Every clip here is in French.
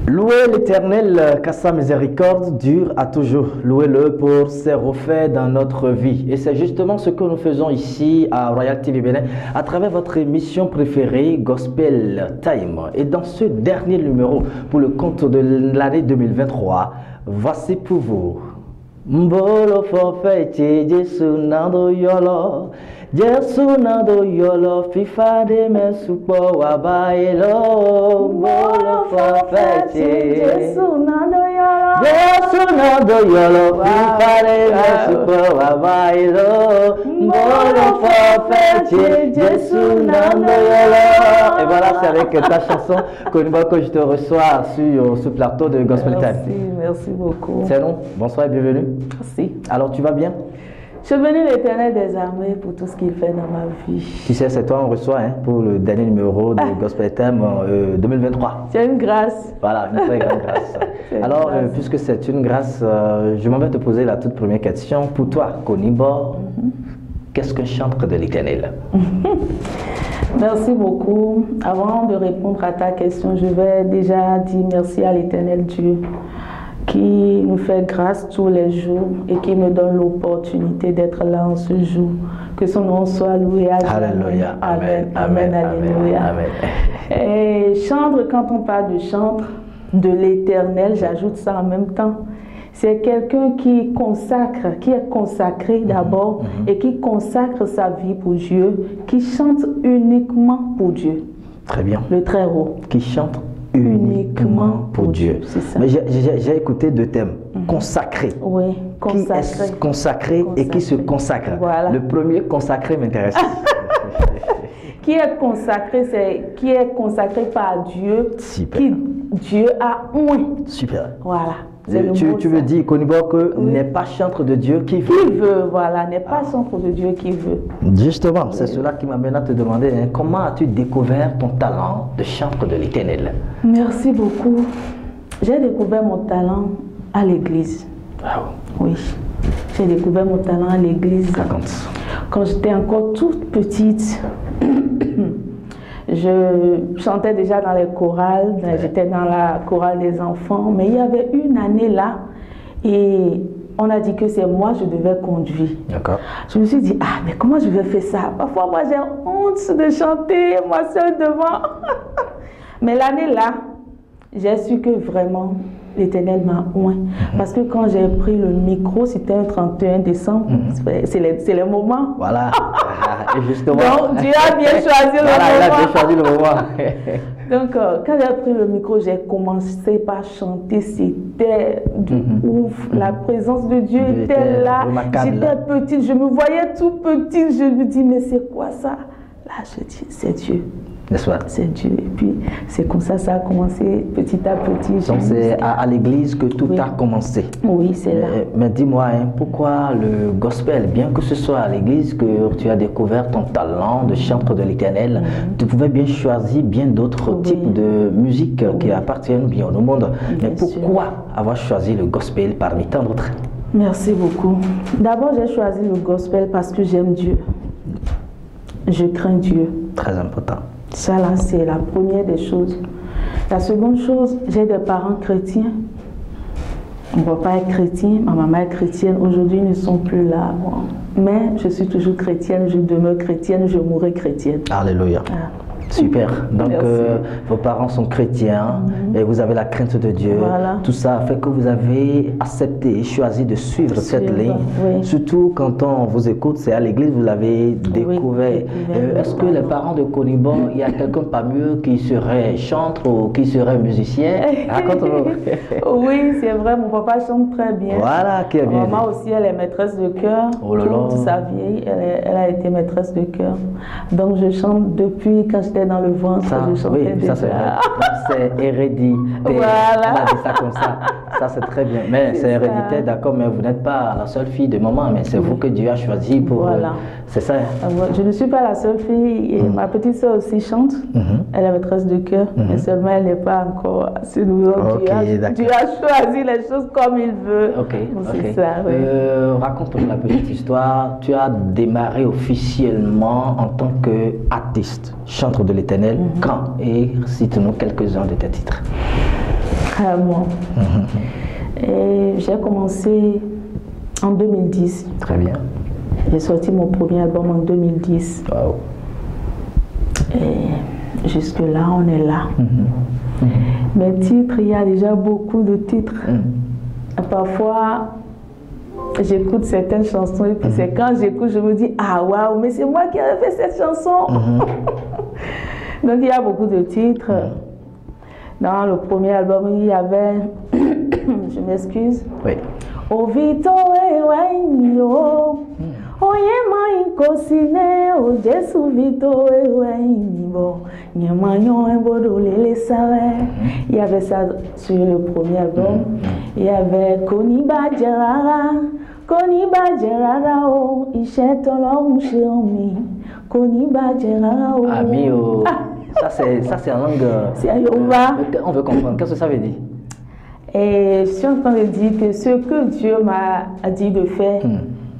Louez l'Éternel, car sa miséricorde dure à toujours. Louez-le pour ses refaits dans notre vie. Et c'est justement ce que nous faisons ici à Royal TV Bénin, à travers votre émission préférée, Gospel Time. Et dans ce dernier numéro, pour le compte de l'année 2023, voici pour vous. Mbolo forfait, Jesu nando yolo. Jesu nando yolo, FIFA de me supo wabailo. Mbolo forfait, Jesu nando yolo. Jesu nando yolo, FIFA de me supo wabailo. Mbolo forfait, Jesu nando yolo. Et voilà, c'est avec ta chanson que je te reçois sur ce plateau de Gospel Time. Merci beaucoup. C'est nous, bonsoir et bienvenue. Merci. Alors, tu vas bien? Je bénis l'Éternel des armées pour tout ce qu'il fait dans ma vie. Tu sais, c'est toi on reçoit pour le dernier numéro de Gospel Time 2023. C'est une grâce. Voilà, une très grande grâce. Alors, puisque c'est une grâce, je m'en vais te poser la toute première question. Pour toi, Konibo, qu'est-ce qu'un chantre de l'Éternel? Merci beaucoup. Avant de répondre à ta question, je vais déjà dire merci à l'Éternel Dieu qui nous fait grâce tous les jours et qui me donne l'opportunité d'être là en ce jour. Que son nom soit loué. Alléluia. Amen. Amen. Alléluia. Amen. Et chantre, quand on parle de chantre de l'Éternel, j'ajoute ça en même temps. C'est quelqu'un qui consacre, qui est consacré d'abord et qui consacre sa vie pour Dieu, qui chante uniquement pour Dieu. Très bien. Le très haut. Qui chante uniquement pour Dieu. C'est ça. Mais j'ai écouté deux thèmes. Consacré. Oui, consacré. Qui est consacré et qui se consacre. Voilà. Le premier consacré m'intéresse. Qui est consacré, c'est qui est consacré par Dieu. Super. Qui Dieu a oint. Super. Voilà. Tu veux dire, Konibo, que n'est pas chantre de Dieu qui veut. Qui veut, voilà, n'est pas chantre de Dieu qui veut. Justement, c'est cela qui m'amène à te demander, comment as-tu découvert ton talent de chantre de l'Éternel? Merci beaucoup. J'ai découvert mon talent à l'église. Ah oui. J'ai découvert mon talent à l'église. Raconte. Quand j'étais encore toute petite, je chantais déjà dans les chorales, j'étais dans la chorale des enfants, mais il y avait une année là et on a dit que c'est moi je devais conduire. D'accord. Je me suis dit, ah mais comment je vais faire ça? Parfois moi j'ai honte de chanter, moi seule devant. Mais l'année là, j'ai su que vraiment l'Éternel m'a oint. Parce que quand j'ai pris le micro, c'était un 31 décembre, c'est les moments. Voilà. Et justement. Donc, Dieu a bien choisi le moment. Voilà, il a bien choisi le moment. Donc, quand j'ai pris le micro, j'ai commencé par chanter. C'était ouf. La présence de Dieu était là. J'étais petite, je me voyais tout petite. Je me dis, mais c'est quoi ça? Là, je dis, c'est Dieu. C'est Dieu. Et puis, c'est comme ça a commencé petit à petit. Donc, c'est à l'église que tout a commencé. Oui, c'est là. Mais dis-moi, pourquoi le gospel, bien que ce soit à l'église que tu as découvert ton talent de chantre de l'Éternel, tu pouvais bien choisir bien d'autres types de musique qui appartiennent bien au monde. Mais pourquoi avoir choisi le gospel parmi tant d'autres? Merci beaucoup. D'abord, j'ai choisi le gospel parce que j'aime Dieu. Je crains Dieu. Très important. Ça là, c'est la première des choses. La seconde chose, j'ai des parents chrétiens. Mon papa est chrétien, ma maman est chrétienne. Aujourd'hui, ils ne sont plus là. Bon. Mais je suis toujours chrétienne, je demeure chrétienne, je mourrai chrétienne. Alléluia. Super. Donc, vos parents sont chrétiens et vous avez la crainte de Dieu. Voilà. Tout ça fait que vous avez accepté et choisi de suivre cette ligne. Oui. Surtout quand on vous écoute, c'est à l'église vous l'avez découvert. Est-ce que les parents de Konibo, il y a quelqu'un parmi eux qui serait chantre ou qui serait musicien? Raconte-nous. Oui, c'est vrai, mon papa chante très bien. Voilà, qui est bien. Maman aussi, elle est maîtresse de chœur. Oh là là. Toute sa vie, elle a été maîtresse de chœur. Donc, je chante depuis quand j'étais dans le ventre, je chantais déjà. Ça c'est héréditaire. Voilà. On a dit ça comme ça. Ça c'est très bien. Mais c'est héréditaire, d'accord, mais vous n'êtes pas la seule fille de maman, mais c'est vous que Dieu a choisi pour... Voilà. C'est ça. Je ne suis pas la seule fille. Et ma petite soeur aussi chante. Elle est maîtresse de chœur, mais seulement elle n'est pas encore à ce niveau. Dieu a choisi les choses comme il veut. C'est ça, raconte-nous la petite histoire. Tu as démarré officiellement en tant qu'artiste, chantre de l'Éternel. Quand? Et cite-nous quelques-uns de tes titres. Vraiment. Et j'ai commencé en 2010. Très bien. J'ai sorti mon premier album en 2010. Wow. Et jusque-là, on est là. Mes titres, il y a déjà beaucoup de titres. Parfois, j'écoute certaines chansons et puis c'est quand j'écoute, je me dis, ah waouh, mais c'est moi qui avais fait cette chanson. Donc il y a beaucoup de titres. Dans le premier album, il y avait, je m'excuse. Oui. Ovito ewaimio, oyema inkosine, o Jesu vito ewaimio, nyemanyo ebodo lele sawe. Il y avait ça sur le premier album. Il y avait Koniba Gerara o, Ishetolo Moucheomi, Koniba Gerara o. Ami, oh. Ça c'est en langue. C'est en Yoruba. On veut comprendre. Qu'est-ce que ça veut dire? Et je suis en train de dire que ce que Dieu m'a dit de faire,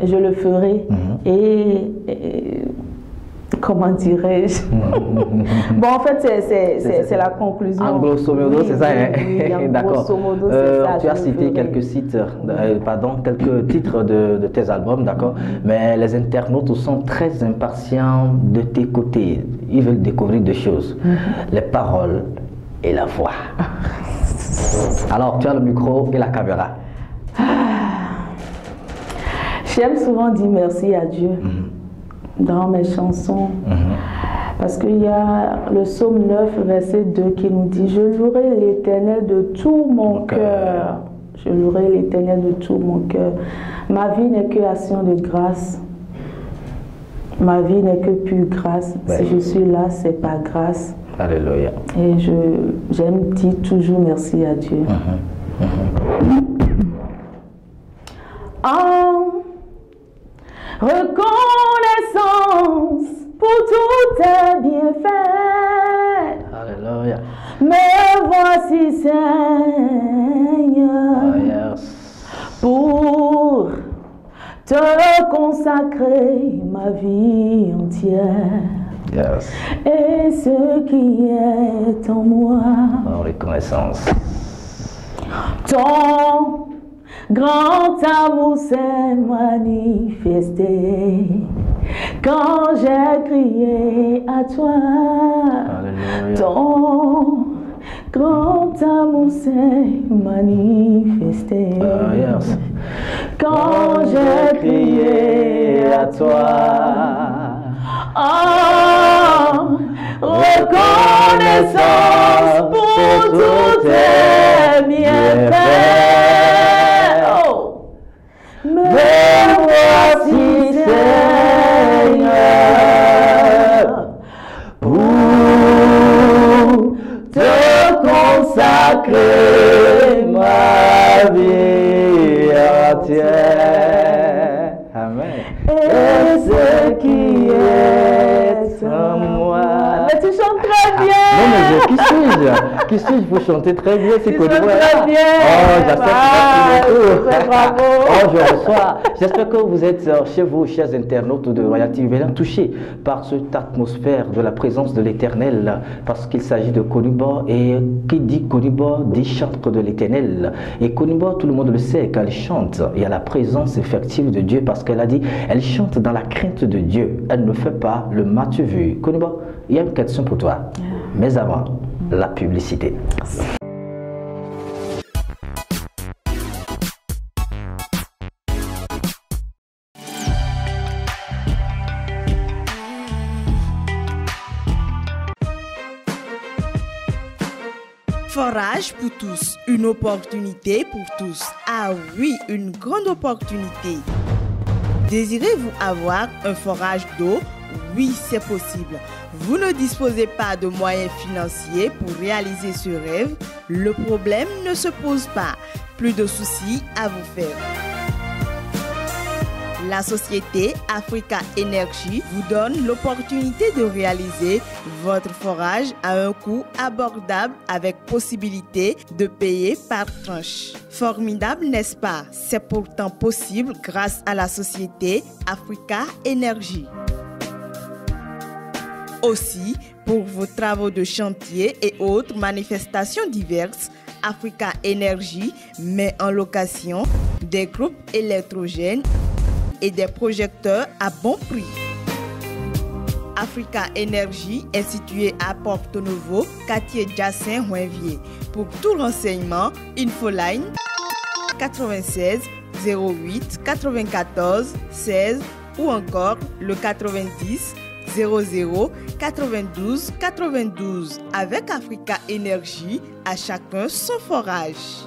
je le ferai. Et comment dirais-je? Bon, en fait, c'est la conclusion. En grosso modo, c'est ça, hein? Oui, d'accord. Tu as cité quelques titres de tes albums, d'accord. Mais les internautes sont très impatients de t'écouter. Ils veulent découvrir des choses. Les paroles et la voix. Alors, tu as le micro et la caméra. J'aime souvent dire merci à Dieu dans mes chansons. Parce qu'il y a le psaume 9, verset 2 qui nous dit « Je louerai l'Éternel de tout mon cœur. Je louerai l'Éternel de tout mon cœur. Ma vie n'est que action de grâce. Ma vie n'est que pure grâce. Si je suis là, c'est par grâce. » Alléluia. Et j'aime dire toujours merci à Dieu. En reconnaissance pour tous tes bienfaits. Alléluia. Me voici, Seigneur, pour te consacrer ma vie entière. Yes. Et ce qui est en moi. En reconnaissance. Ton grand amour s'est manifesté quand j'ai crié à toi. Alléluia. Ton grand amour s'est manifesté quand j'ai crié à toi. En reconnaissance pour tous tes bienfaits. Oh. Me voici, Seigneur, pour te consacrer ma vie entière. Amen. Et ce qui est en moi. Mais tu chantes très bien. Non, mais qui suis-je? Qui suis-je pour chanter très bien? C'est que très bien. Oh, j'espère que bravo. Oh, je reçois. J'espère que vous êtes chez vous, chers internautes de Royal TV Bénin, touchés par cette atmosphère de la présence de l'Éternel, parce qu'il s'agit de Koniba. Et qui dit Koniba dit chantre de l'Éternel. Et Koniba, tout le monde le sait, quand elle chante, il y a la présence effective de Dieu, parce qu'elle a dit, elle chante dans la crainte de Dieu. Elle ne fait pas le matu vu. Koniba, il y a une question pour toi. Mais avant, la publicité. Forage pour tous, une opportunité pour tous. Ah oui, une grande opportunité. Désirez-vous avoir un forage d'eau? Oui, c'est possible. Vous ne disposez pas de moyens financiers pour réaliser ce rêve? Le problème ne se pose pas. Plus de soucis à vous faire. La société Africa Energy vous donne l'opportunité de réaliser votre forage à un coût abordable avec possibilité de payer par tranche. Formidable, n'est-ce pas? C'est pourtant possible grâce à la société Africa Energy. Aussi, pour vos travaux de chantier et autres manifestations diverses, Africa Energy met en location des groupes électrogènes et des projecteurs à bon prix. Africa Energy est situé à Porto Novo, quartier Jacin, Joinville. Pour tout renseignement, Infoline 96 08 94 16 ou encore le 90 00 92 92. Avec Africa Energy, à chacun son forage.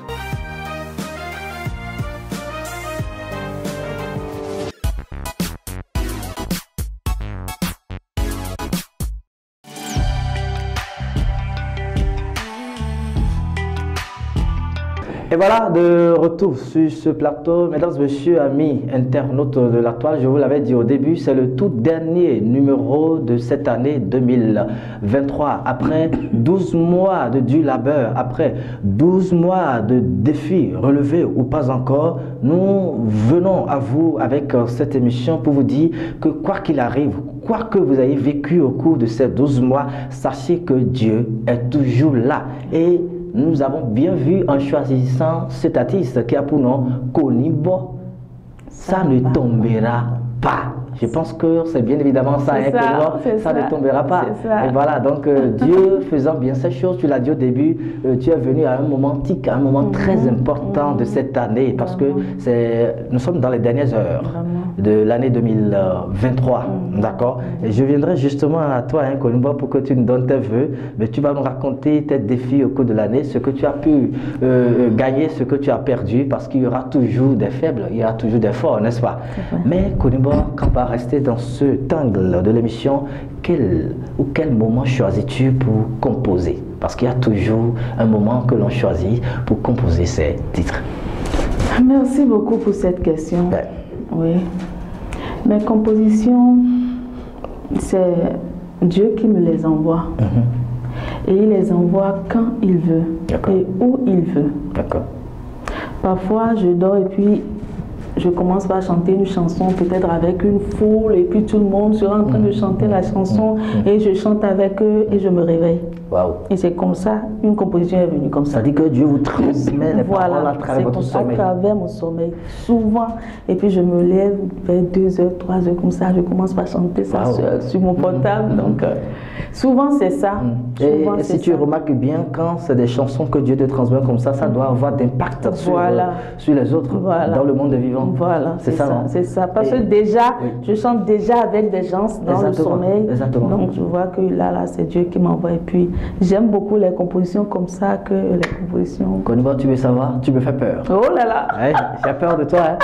Et voilà, de retour sur ce plateau. Mesdames, Messieurs, amis internautes de la toile, je vous l'avais dit au début, c'est le tout dernier numéro de cette année 2023. Après 12 mois de dur labeur, après 12 mois de défis relevés ou pas encore, nous venons à vous avec cette émission pour vous dire que quoi qu'il arrive, quoi que vous ayez vécu au cours de ces 12 mois, sachez que Dieu est toujours là. Et nous avons bien vu en choisissant cet artiste qui a pour nom Konibo, ça ne tombera pas. Je pense que c'est bien évidemment ça, ça ne tombera pas. Et voilà, donc Dieu faisant bien ces choses, tu l'as dit au début, tu es venu à un moment tic, à un moment très important de cette année, parce que nous sommes dans les dernières heures de l'année 2023, d'accord? Et je viendrai justement à toi, Konibo, pour que tu nous donnes tes vœux, mais tu vas nous raconter tes défis au cours de l'année, ce que tu as pu gagner, ce que tu as perdu, parce qu'il y aura toujours des faibles, il y aura toujours des forts, n'est-ce pas? Mais Konibo, quand on va rester dans cet angle de l'émission, quel moment choisis-tu pour composer? Parce qu'il y a toujours un moment que l'on choisit pour composer ces titres. Merci beaucoup pour cette question. Oui. Mes compositions, c'est Dieu qui me les envoie. Et il les envoie quand il veut et où il veut. Parfois, je dors et puis je commence par chanter une chanson, peut-être avec une foule, et puis tout le monde sera en train de chanter la chanson, et je chante avec eux et je me réveille. Et c'est comme ça, une composition est venue comme ça. Ça dit que Dieu vous transmet les paroles à travers votre sommeil. À travers mon sommeil, souvent. Et puis je me lève vers 2h, 3h comme ça, je commence par chanter ça seul sur mon portable. Donc souvent c'est ça. Et si tu remarques bien, quand c'est des chansons que Dieu te transmet comme ça, ça doit avoir d'impact sur les autres, dans le monde vivant. Voilà, c'est ça. C'est ça. Parce que déjà, je chante déjà avec des gens dans le sommeil. Donc je vois que là c'est Dieu qui m'envoie. Et puis j'aime beaucoup les compositions comme ça que les compositions. Konibo, tu veux savoir? Tu me fais peur. Oh là là! J'ai peur de toi.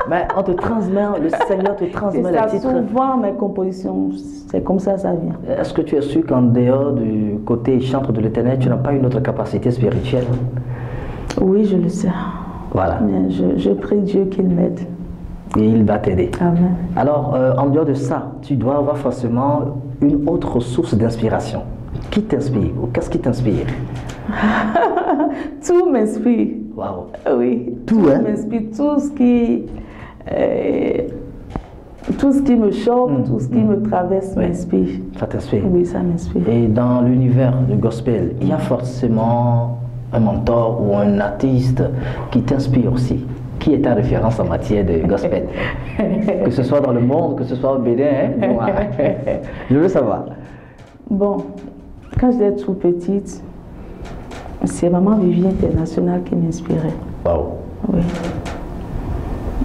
Mais on te transmet, le Seigneur te transmet les titres. Souvent mes compositions, c'est comme ça, ça vient. Est-ce que tu es sûr qu'en dehors du côté chantre de l'Éternel, tu n'as pas une autre capacité spirituelle? Oui, je le sais. Voilà. Mais je prie Dieu qu'il m'aide. Et il va t'aider. Amen. Alors, en dehors de ça, tu dois avoir forcément une autre source d'inspiration. Qui t'inspire ou qu'est-ce qui t'inspire? Tout m'inspire. Waouh. Oui. Tout m'inspire. Tout ce qui me choque, tout ce qui me traverse m'inspire. Ça t'inspire? Oui, ça m'inspire. Et dans l'univers du gospel, il y a forcément un mentor ou un artiste qui t'inspire aussi. Qui est ta référence en matière de gospel? Que ce soit dans le monde, que ce soit au Bénin, je veux savoir. Bon, quand j'étais toute petite, c'est Maman Vivi International qui m'inspirait. Wow. Oui.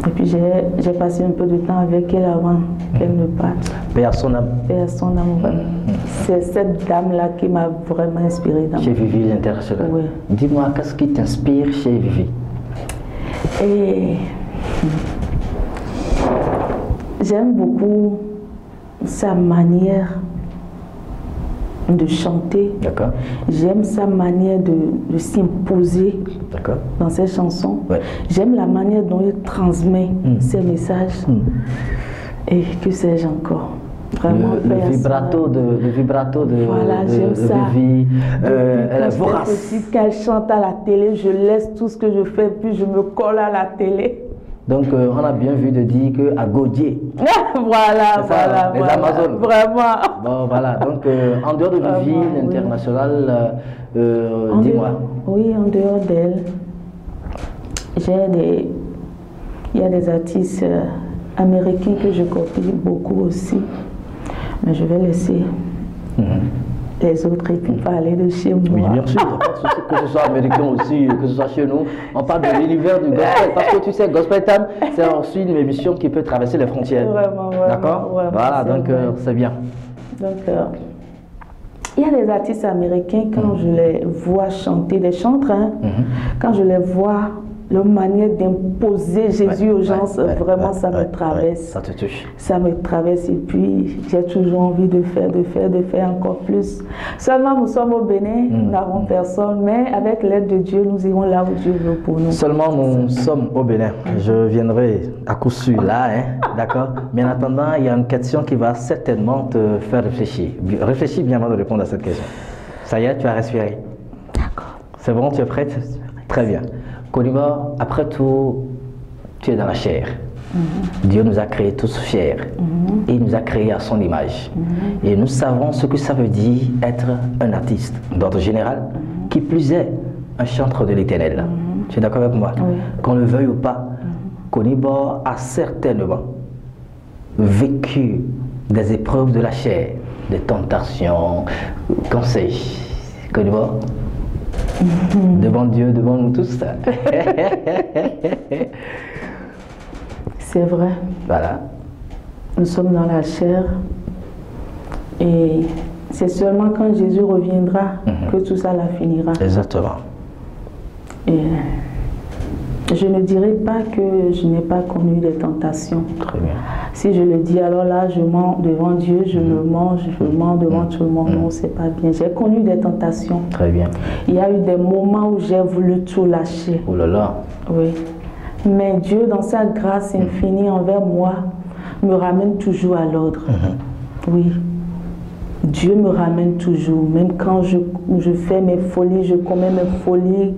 Et puis j'ai passé un peu de temps avec elle avant qu'elle ne parte. Paix à son âme. Paix à son âme, vraiment. C'est cette dame-là qui m'a vraiment inspirée. Chez Vivi International. Oui. Dis-moi, qu'est-ce qui t'inspire chez Vivi? Et j'aime beaucoup sa manière de chanter. D'accord. J'aime sa manière de s'imposer dans ses chansons. Ouais. J'aime la manière dont il transmet ses messages. Et que sais-je encore. Vraiment, le vibrato de voilà, j'aime ça. Vivi. Elle est vorace. Quand elle chante à la télé, je laisse tout ce que je fais, puis je me colle à la télé. Donc, on a bien vu de dire qu'à Gaudier. Voilà. Les Amazones. Vraiment. Bon, voilà. Donc, en dehors de Luville internationale, dis-moi. Oui, en dehors d'elle, il y a des artistes américains que je copie beaucoup aussi. Mais je vais laisser les autres et puis parler de chez moi. Oui, bien sûr, que ce soit américain aussi, que ce soit chez nous. On parle de l'univers du gospel, parce que tu sais, Gospel Time, c'est aussi une émission qui peut traverser les frontières. Vraiment. D'accord. Voilà, donc c'est bien. Donc, il y a des artistes américains, quand je les vois chanter, des chantres, quand je les vois, leur manière d'imposer Jésus aux gens, vraiment, ça me traverse. Ça te touche. Ça me traverse et puis j'ai toujours envie de faire encore plus. Seulement, nous sommes au Bénin, nous n'avons personne, mais avec l'aide de Dieu, nous irons là où Dieu veut pour nous. Seulement, nous sommes au Bénin. Je viendrai à coup sûr là, d'accord? Mais en attendant, il y a une question qui va certainement te faire réfléchir. Réfléchis bien avant de répondre à cette question. Ça y est, tu as respiré. D'accord. C'est bon, tu es prête? Très bien. Koniba, après tout, tu es dans la chair. Dieu nous a créés tous fiers et il nous a créés à son image. Et nous savons ce que ça veut dire être un artiste d'ordre général, qui plus est un chanteur de l'Éternel. Tu es d'accord avec moi? Oui. Qu'on le veuille ou pas, Koniba a certainement vécu des épreuves de la chair, des tentations, qu'en sais-je, Koniba? Devant Dieu, devant nous tous. C'est vrai. Voilà. Nous sommes dans la chair et c'est seulement quand Jésus reviendra que tout ça la finira. Exactement. Et je ne dirais pas que je n'ai pas connu des tentations. Très bien. Si je le dis, alors là, je mens devant Dieu, je me mens, je mens devant tout le monde. Non, c'est pas bien. J'ai connu des tentations. Très bien. Il y a eu des moments où j'ai voulu tout lâcher. Oh là là. Oui. Mais Dieu, dans sa grâce infinie envers moi, me ramène toujours à l'ordre. Oui. Dieu me ramène toujours. Même quand je fais mes folies, je commets mes folies,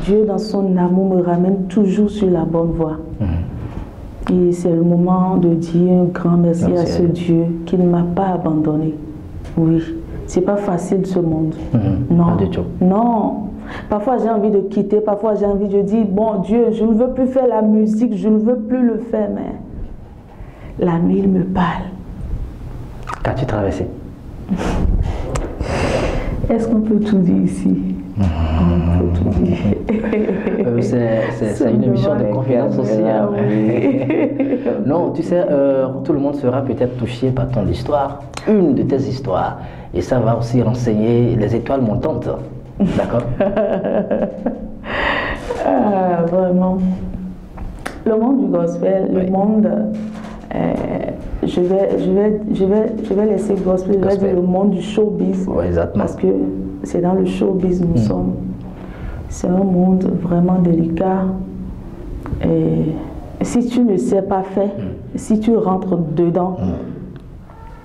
Dieu, dans son amour, me ramène toujours sur la bonne voie. Et c'est le moment de dire un grand merci à ce Dieu qui ne m'a pas abandonné. Oui, c'est pas facile ce monde. Non, pas du tout. Non. Parfois j'ai envie de quitter, parfois j'ai envie de dire, bon Dieu, je ne veux plus faire la musique, je ne veux plus le faire, mais l'ami, il me parle. Qu'as-tu traversé? Est-ce qu'on peut tout dire ici? On peut tout dire. C'est une émission de confidence aussi. Hein. Non, tu sais, tout le monde sera peut-être touché par ton histoire, une de tes histoires, et ça va aussi renseigner les étoiles montantes. D'accord? Vraiment. Le monde du gospel, le monde, je vais laisser le gospel, je vais dire le monde du showbiz. Oui, exactement. Parce que c'est dans le showbiz nous sommes. C'est un monde vraiment délicat. Et si tu ne sais pas faire, si tu rentres dedans,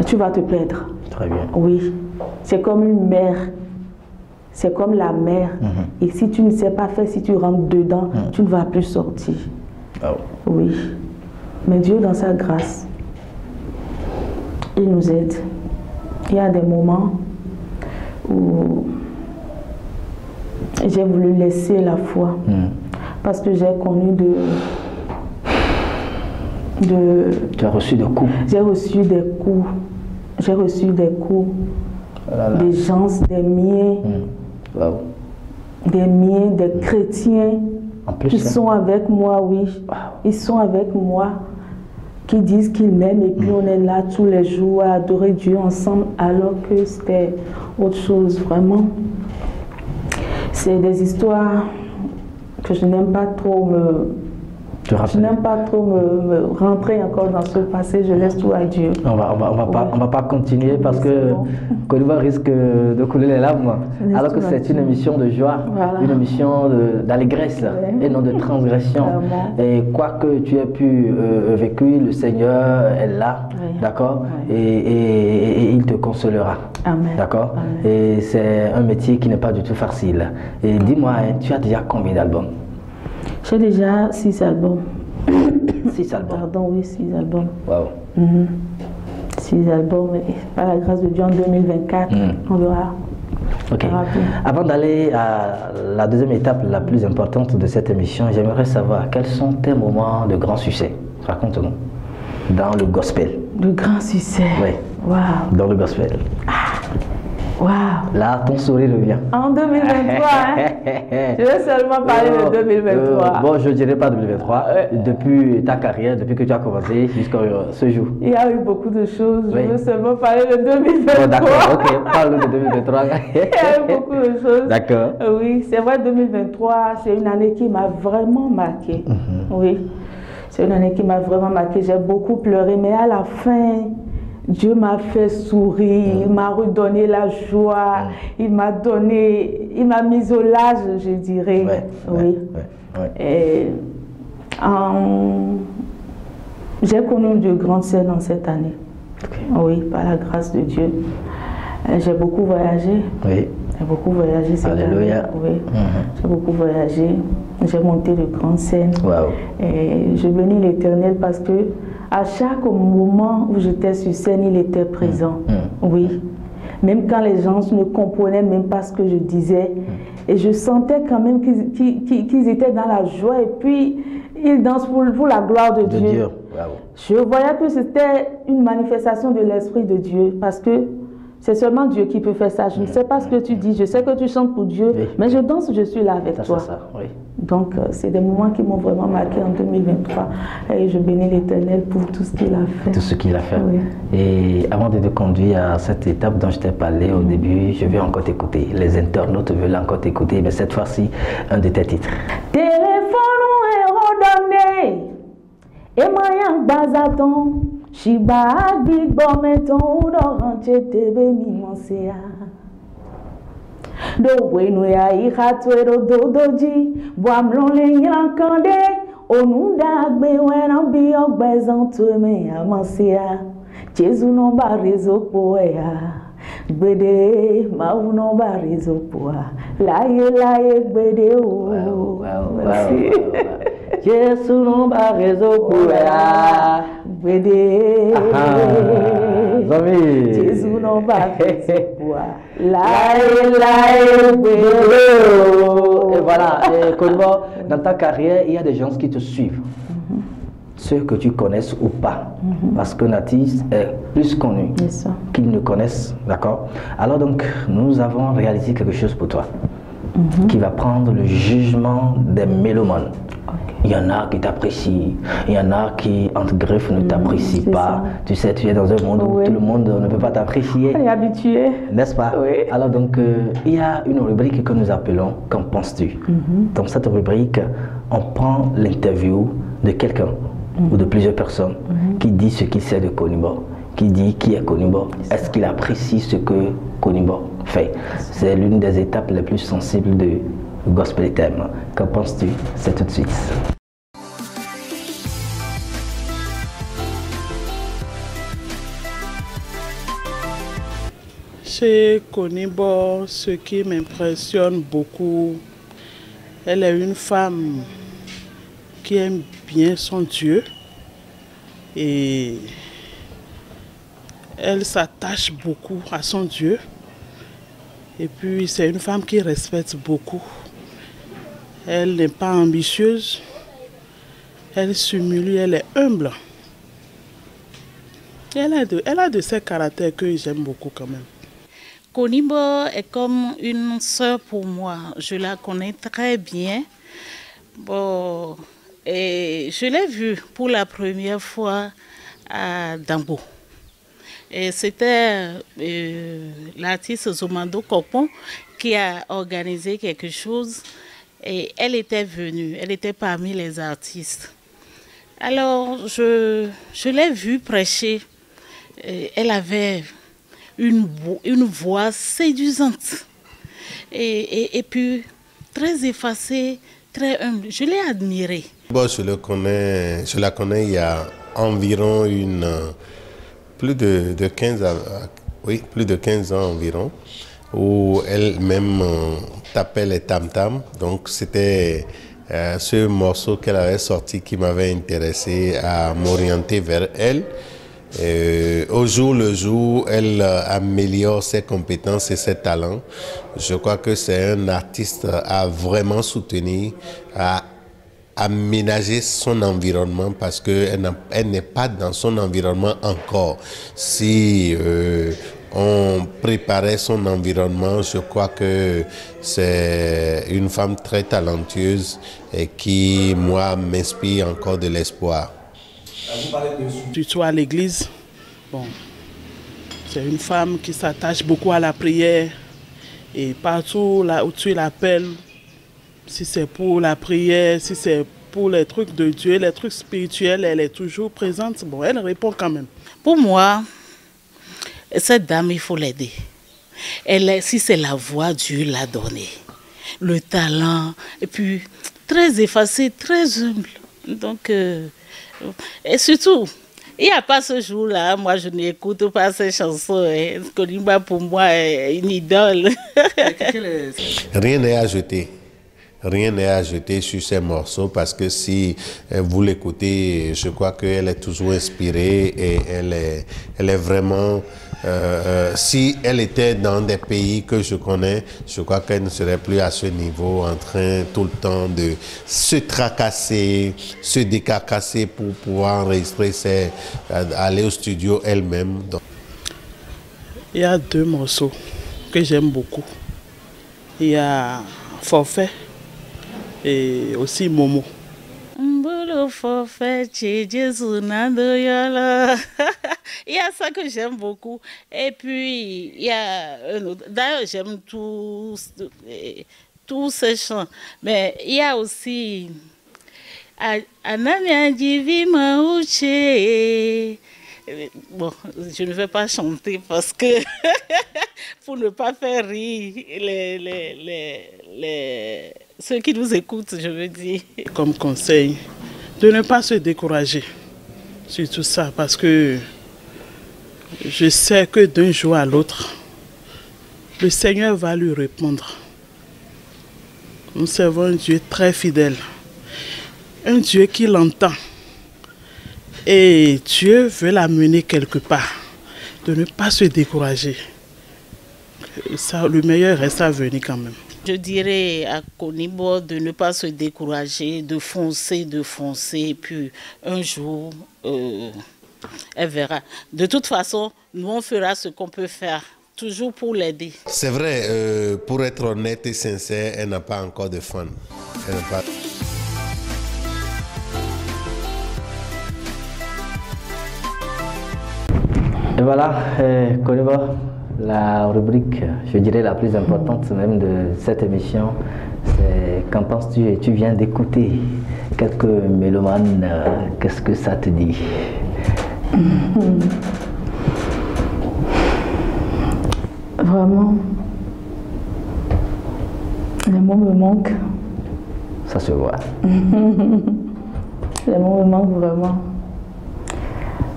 tu vas te perdre. Très bien. Oui. C'est comme une mer. C'est comme la mer. Et si tu ne sais pas faire, si tu rentres dedans, tu ne vas plus sortir. Oh. Oui. Mais Dieu, dans sa grâce, il nous aide. Il y a des moments où j'ai voulu laisser la foi. Parce que j'ai connu Tu as reçu des coups. J'ai reçu des coups. J'ai reçu des coups. Des gens, des miens. Wow. Des miens, des chrétiens En plus, qui sont avec moi, oui. Wow. Ils sont avec moi, qui disent qu'ils m'aiment et puis on est là tous les jours à adorer Dieu ensemble alors que c'était autre chose, vraiment. C'est des histoires que je n'aime pas trop je n'aime pas trop me rentrer encore dans ce passé, je laisse tout à Dieu. On va pas continuer parce que Koniba risque de couler les larmes, alors que c'est une émission de joie, une émission d'allégresse et non de transgression. Et quoi que tu aies pu vécu, le Seigneur est là, d'accord, et il te consolera. D'accord. Et c'est un métier qui n'est pas du tout facile. Et dis-moi, tu as déjà combien d'albums? J'ai déjà 6 albums. 6 albums. Pardon, oui, 6 albums. Wow. 6 albums, et par la grâce de Dieu en 2024, on verra. Ok. Avant d'aller à la deuxième étape la plus importante de cette émission, j'aimerais savoir quels sont tes moments de grand succès. Raconte-nous. Dans le gospel. De grand succès. Oui. Wow. Dans le gospel. Wow. Là, ton sourire revient. En 2023, je vais seulement parler de 2023. Bon, je ne dirais pas 2023. Depuis ta carrière, depuis que tu as commencé jusqu'à ce jour. Il y a eu beaucoup de choses. Je veux seulement parler de 2023. Bon, d'accord, ok. Parle de 2023. Il y a eu beaucoup de choses. D'accord. Oui, c'est vrai, 2023, c'est une année qui m'a vraiment marquée. Oui, c'est une année qui m'a vraiment marquée. J'ai beaucoup pleuré, mais à la fin, Dieu m'a fait sourire, il m'a redonné la joie, il m'a mis au large, je dirais. Oui. Et j'ai connu de grandes scènes dans cette année. Oui, par la grâce de Dieu. J'ai beaucoup voyagé. Oui. J'ai beaucoup voyagé cette Alléluia. année. Oui. J'ai beaucoup voyagé. J'ai monté de grandes scènes. Wow. Et je bénis l'Éternel parce que à chaque moment où j'étais sur scène, il était présent. Oui. Même quand les gens ne comprenaient même pas ce que je disais. Et je sentais quand même qu'ils étaient dans la joie. Et puis, ils dansent pour la gloire de Dieu. Wow. Je voyais que c'était une manifestation de l'Esprit de Dieu. Parce que c'est seulement Dieu qui peut faire ça. Je ne sais pas ce que tu dis. Je sais que tu chantes pour Dieu. Mais je danse, je suis là avec toi. Ça, oui. Donc, c'est des moments qui m'ont vraiment marqué en 2023. Et je bénis l'Éternel pour tout ce qu'il a fait. Tout ce qu'il a fait. Oui. Et avant de te conduire à cette étape dont je t'ai parlé au début, je vais encore t'écouter. Les internautes veulent encore t'écouter, mais cette fois-ci, un de tes titres. Téléphone est redonné. Et moyen bazaton. Shiba big bometon ou d'orange tebe mimonsea. Do bueno ya ikhatwero dodoji boamlon le yankande onunda gbe wena bi ogbezan to me amansea. Jesu no ba rezo po ya. Gbede ma no ba rezo po laye gbede o. Jesu no ba rezo po ya. Gbede. Zami. Jesu no ba rezo po laye gbede. Et voilà, dans ta carrière, il y a des gens qui te suivent. Ceux que tu connaisses ou pas, parce qu'un artiste est plus connu qu'ils ne connaissent, d'accord? Alors donc, nous avons réalisé quelque chose pour toi, qui va prendre le jugement des mélomanes. Il y en a qui t'apprécient, il y en a qui, entre griffes, ne t'apprécient pas. Tu sais, tu es dans un monde où tout le monde ne peut pas t'apprécier. On est habitué. N'est-ce pas? Oui. Alors donc, il y a une rubrique que nous appelons « Qu'en penses-tu » Dans cette rubrique, on prend l'interview de quelqu'un ou de plusieurs personnes qui dit ce qu'il sait de Konibo, qui dit qui est Konibo, est-ce qu'il apprécie ce que Konibo fait. C'est l'une des étapes les plus sensibles de Gospel Thème. Qu'en penses-tu? C'est tout de suite. Chez Konibo, ce qui m'impressionne beaucoup, elle est une femme qui aime bien son Dieu et elle s'attache beaucoup à son Dieu. Et puis c'est une femme qui respecte beaucoup. Elle n'est pas ambitieuse, elle s'humilie, elle est humble. Et elle a de ces caractères que j'aime beaucoup quand même. Konibo est comme une sœur pour moi. Je la connais très bien. Bon, et je l'ai vue pour la première fois à Dambo. Et c'était l'artiste Zomando Kopon qui a organisé quelque chose. Et elle était venue, elle était parmi les artistes. Alors, je l'ai vue prêcher. Et elle avait une voix séduisante. Et puis, très effacée, très humble. Je l'ai admirée. Bon, je la connais il y a environ plus de 15 ans environ, où elle-même tapait les tam-tams. Donc c'était ce morceau qu'elle avait sorti qui m'avait intéressé à m'orienter vers elle. Au jour le jour, elle améliore ses compétences et ses talents. Je crois que c'est un artiste à vraiment soutenir, à aménager son environnement parce qu'elle n'est pas dans son environnement encore. Si on préparait son environnement, je crois que c'est une femme très talentueuse et qui, moi, m'inspire encore de l'espoir. Surtout à l'église, bon, c'est une femme qui s'attache beaucoup à la prière et partout là où tu l'appelles, si c'est pour la prière, si c'est pour les trucs de Dieu, les trucs spirituels, elle est toujours présente. Bon, elle répond quand même. Pour moi, cette dame, il faut l'aider. Si c'est la voix, Dieu l'a donnée. Le talent, et puis très effacée, très humble. Donc, et surtout, il n'y a pas ce jour-là, moi je n'écoute pas ces chansons. Kolimba pour moi est une idole. Rien n'est à jeter. Rien n'est à jeter sur ces morceaux parce que si vous l'écoutez, je crois qu'elle est toujours inspirée et elle est vraiment... si elle était dans des pays que je connais, je crois qu'elle ne serait plus à ce niveau en train tout le temps de se tracasser, se décarcasser pour pouvoir enregistrer, aller au studio elle-même. Il y a 2 morceaux que j'aime beaucoup. Il y a Forfait et aussi Momo. Il y a ça que j'aime beaucoup. Et puis, il y a un autre. D'ailleurs, j'aime tous ces chants. Mais il y a aussi Bon, je ne vais pas chanter parce que pour ne pas faire rire ceux qui nous écoutent, je veux dire. Comme conseil, de ne pas se décourager sur tout ça parce que je sais que d'un jour à l'autre, le Seigneur va lui répondre. Nous servons un Dieu très fidèle, un Dieu qui l'entend. Et Dieu veut l'amener quelque part, de ne pas se décourager. Ça, le meilleur reste à venir quand même. Je dirais à Konimbo de ne pas se décourager, de foncer, et puis un jour, elle verra. De toute façon, nous on fera ce qu'on peut faire, toujours pour l'aider. C'est vrai, pour être honnête et sincère, elle n'a pas encore de fans. Elle n'a pas... Et voilà, Konimbo, la rubrique, je dirais la plus importante même de cette émission, c'est qu'en penses-tu? Et tu viens d'écouter quelques mélomanes, qu'est-ce que ça te dit? Vraiment, les mots me manquent. Ça se voit. Les mots me manquent vraiment.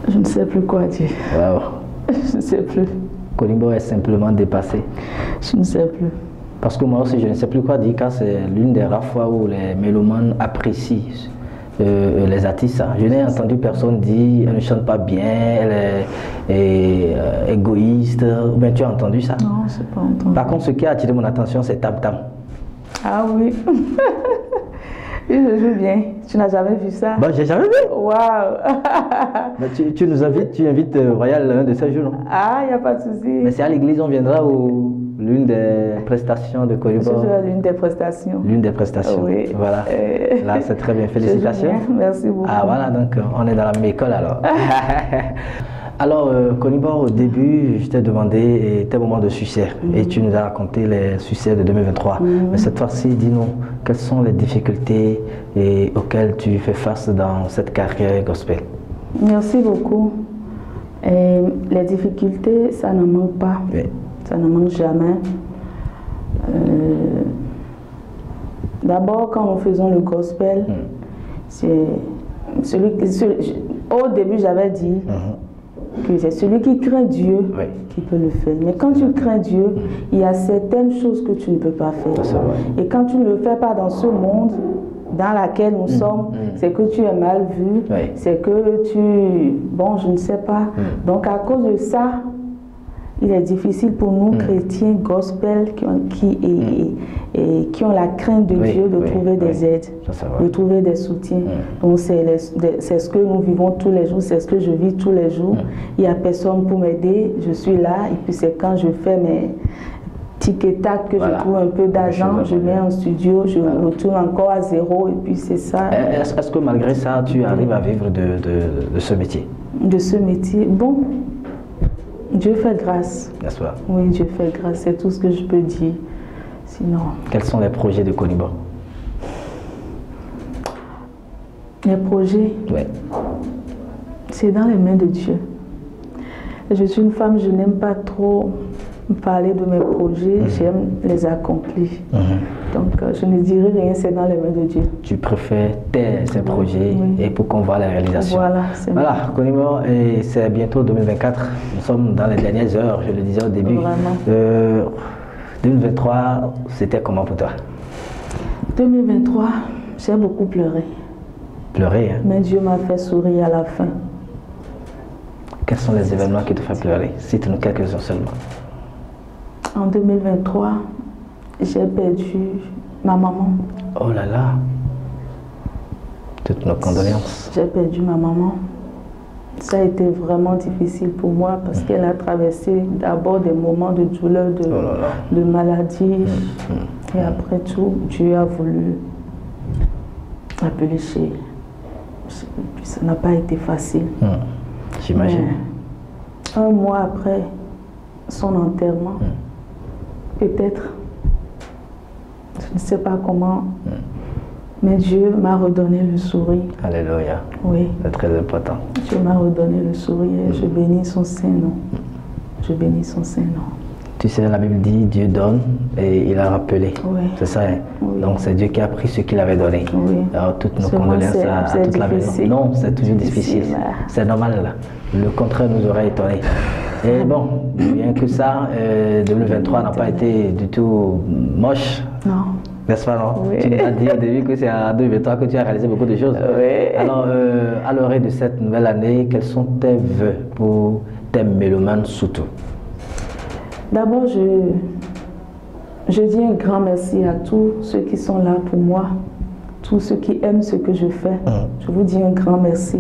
Je ne sais plus quoi dire. Wow. Je ne sais plus. Konimbo est simplement dépassé. Je ne sais plus. Parce que moi aussi, je ne sais plus quoi dire, car c'est l'une des rares fois où les mélomanes apprécient les artistes. Je n'ai entendu personne dire elle ne chante pas bien, elle est égoïste. Ou bien tu as entendu ça? Non, je n'ai pas entendu. Par contre, ce qui a attiré mon attention, c'est Tam Tam. Ah oui. Oui, je joue bien. Tu n'as jamais vu ça? Bah, j'ai jamais vu. Waouh. Tu nous invites, tu invites Royal l'un de ces jours, non? Ah, il n'y a pas de souci. Mais c'est à l'église, on viendra ou l'une des prestations de Konimbo? C'est l'une des prestations. L'une des prestations. Oui. Voilà. Là, c'est très bien. Félicitations. Bien. Merci beaucoup. Ah, voilà, donc on est dans la même école alors. Alors, Konimbo, au début, je t'ai demandé tes moments de succès et tu nous as raconté les succès de 2023. Mais cette fois-ci, dis-nous, quelles sont les difficultés auxquelles tu fais face dans cette carrière gospel? Merci beaucoup. Et les difficultés, ça ne manque pas. Oui. Ça ne manque jamais. D'abord, quand nous faisons le gospel, au début, j'avais dit que c'est celui qui craint Dieu qui peut le faire. Mais quand tu crains Dieu, il y a certaines choses que tu ne peux pas faire. Et quand tu ne le fais pas dans ce monde, dans laquelle nous sommes, c'est que tu es mal vu, c'est que bon, je ne sais pas. Donc à cause de ça, il est difficile pour nous, chrétiens, gospel, qui ont la crainte de Dieu, de trouver des aides, de trouver des soutiens. Donc c'est ce que nous vivons tous les jours, c'est ce que je vis tous les jours. Il n'y a personne pour m'aider, je suis là, et puis c'est quand je fais mes tic et tac que je trouve un peu d'argent, je mets en studio, je retourne encore à zéro, et puis c'est ça. Est-ce que malgré ça, tu arrives à vivre de ce métier? De ce métier, bon. Dieu fait grâce. N'est-ce pas? Oui, Dieu fait grâce, c'est tout ce que je peux dire. Sinon... Quels sont les projets de Konibo? Les projets? Oui. C'est dans les mains de Dieu. Je suis une femme, je n'aime pas trop parler de mes projets, j'aime les accomplir. Donc je ne dirai rien, c'est dans les mains de Dieu. Tu préfères ces projets et pour qu'on voit la réalisation. Voilà, Konibo, et c'est bientôt 2024. Nous sommes dans les dernières heures, je le disais au début. 2023, c'était comment pour toi? 2023, j'ai beaucoup pleuré. Pleuré, hein? Mais Dieu m'a fait sourire à la fin. Quels sont les événements qui te font pleurer? Cite-nous quelques-uns seulement. En 2023, j'ai perdu ma maman. Oh là là! Toutes nos condoléances. J'ai perdu ma maman. Ça a été vraiment difficile pour moi parce qu'elle a traversé d'abord des moments de douleur, de maladie. Et après tout, Dieu a voulu appeler chez. Ça n'a pas été facile. J'imagine. Un mois après son enterrement, peut-être, je ne sais pas comment, mais Dieu m'a redonné le sourire. Alléluia. Oui. C'est très important. Dieu m'a redonné le sourire et je bénis son Saint-Nom. Je bénis son Saint-Nom. Tu sais, la Bible dit Dieu donne et il a rappelé. Oui. C'est ça, hein? Oui. Donc c'est Dieu qui a pris ce qu'il avait donné. Oui. Alors toutes nos condoléances à toute la maison. Non, c'est toujours difficile. C'est normal. Le contraire nous aurait étonné. Et bon, bien que ça, 2023 n'a pas été du tout moche. Non. N'est-ce pas, non? Oui. Tu nous as dit au début que c'est en 2023 que tu as réalisé beaucoup de choses. Oui. Alors, à l'orée de cette nouvelle année, quels sont tes vœux pour tes mélomanes surtout? D'abord, je dis un grand merci à tous ceux qui sont là pour moi, tous ceux qui aiment ce que je fais. Je vous dis un grand merci.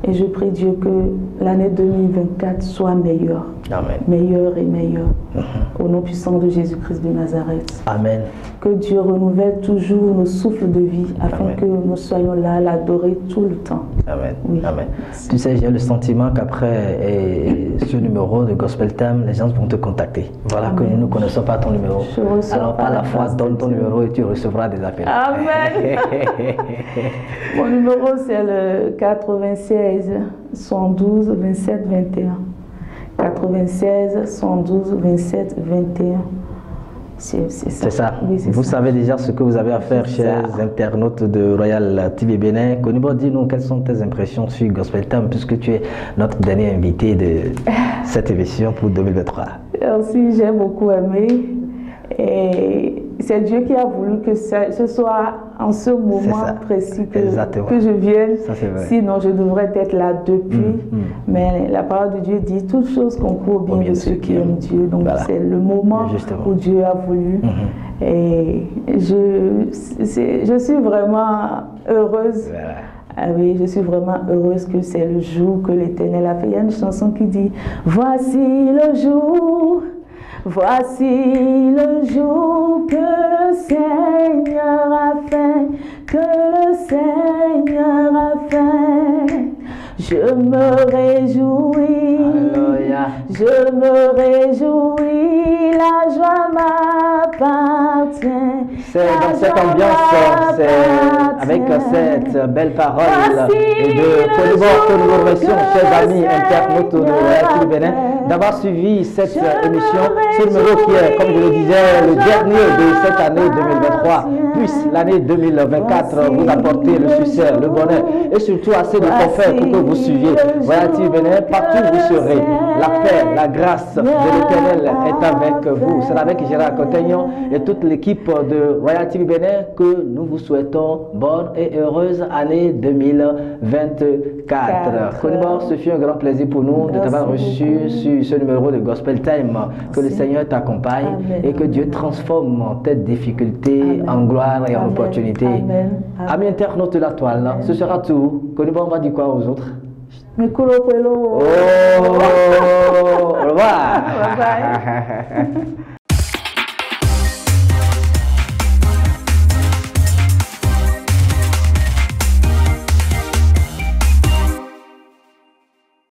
Et je prie Dieu que l'année 2024 soit meilleure. Amen. Meilleure et meilleure. Au nom puissant de Jésus-Christ de Nazareth. Amen. Que Dieu renouvelle toujours nos souffles de vie afin que nous soyons là à l'adorer tout le temps. Amen. Oui. Amen. Tu sais, j'ai le sentiment qu'après ce numéro de Gospel Time, les gens vont te contacter. Voilà. Amen. Que nous ne connaissons pas ton numéro. Alors par la foi, donne ton numéro et tu recevras des appels. Amen. Mon numéro c'est le 96 112 27 21. 96 112 27 21. C'est ça. C'est ça. Oui, vous savez déjà ce que vous avez à faire, chers internautes de Royal TV Bénin. Konibo, dis-nous quelles sont tes impressions sur Gospel Time, puisque tu es notre dernier invité de cette émission pour 2023. Merci, j'ai beaucoup aimé. Et c'est Dieu qui a voulu que ce soit en ce moment précis que je vienne. Ça, sinon, je devrais être là depuis. Mais la parole de Dieu dit toutes choses concourent bien de ceux qui aiment Dieu. Donc, c'est le moment où Dieu a voulu. Et je suis vraiment heureuse. Ah oui, je suis vraiment heureuse que c'est le jour que l'Éternel a fait. Il y a une chanson qui dit « Voici le jour ». Voici le jour que le Seigneur a fait, que le Seigneur a fait. Je me réjouis, Alléluia. Je me réjouis, la joie m'appartient. C'est dans cette ambiance, avec cette belle parole et de Konibo que nous remercions, chers amis internautes de Royal TV Bénin. d'avoir suivi cette émission. Ce numéro qui est, comme je le disais, le dernier de cette année 2023. Puisse l'année 2024 vous apporter le succès, le bonheur et surtout assez de forfaits pour que vous suiviez Royal TV Bénin partout où vous serez. La paix, la grâce de l'Éternel est avec vous. C'est avec Gérard Cotegnon et toute l'équipe de Royal TV Bénin que nous vous souhaitons bonne et heureuse année 2024. Konibor, ce fut un grand plaisir pour nous de t'avoir reçu sur ce numéro de Gospel Time. Que le Seigneur t'accompagne et que Dieu transforme tes difficultés en gloire et en opportunité. Amis internautes de la toile, ce sera tout. Konibor, on va dire quoi aux autres? Oh, au revoir. Bye bye.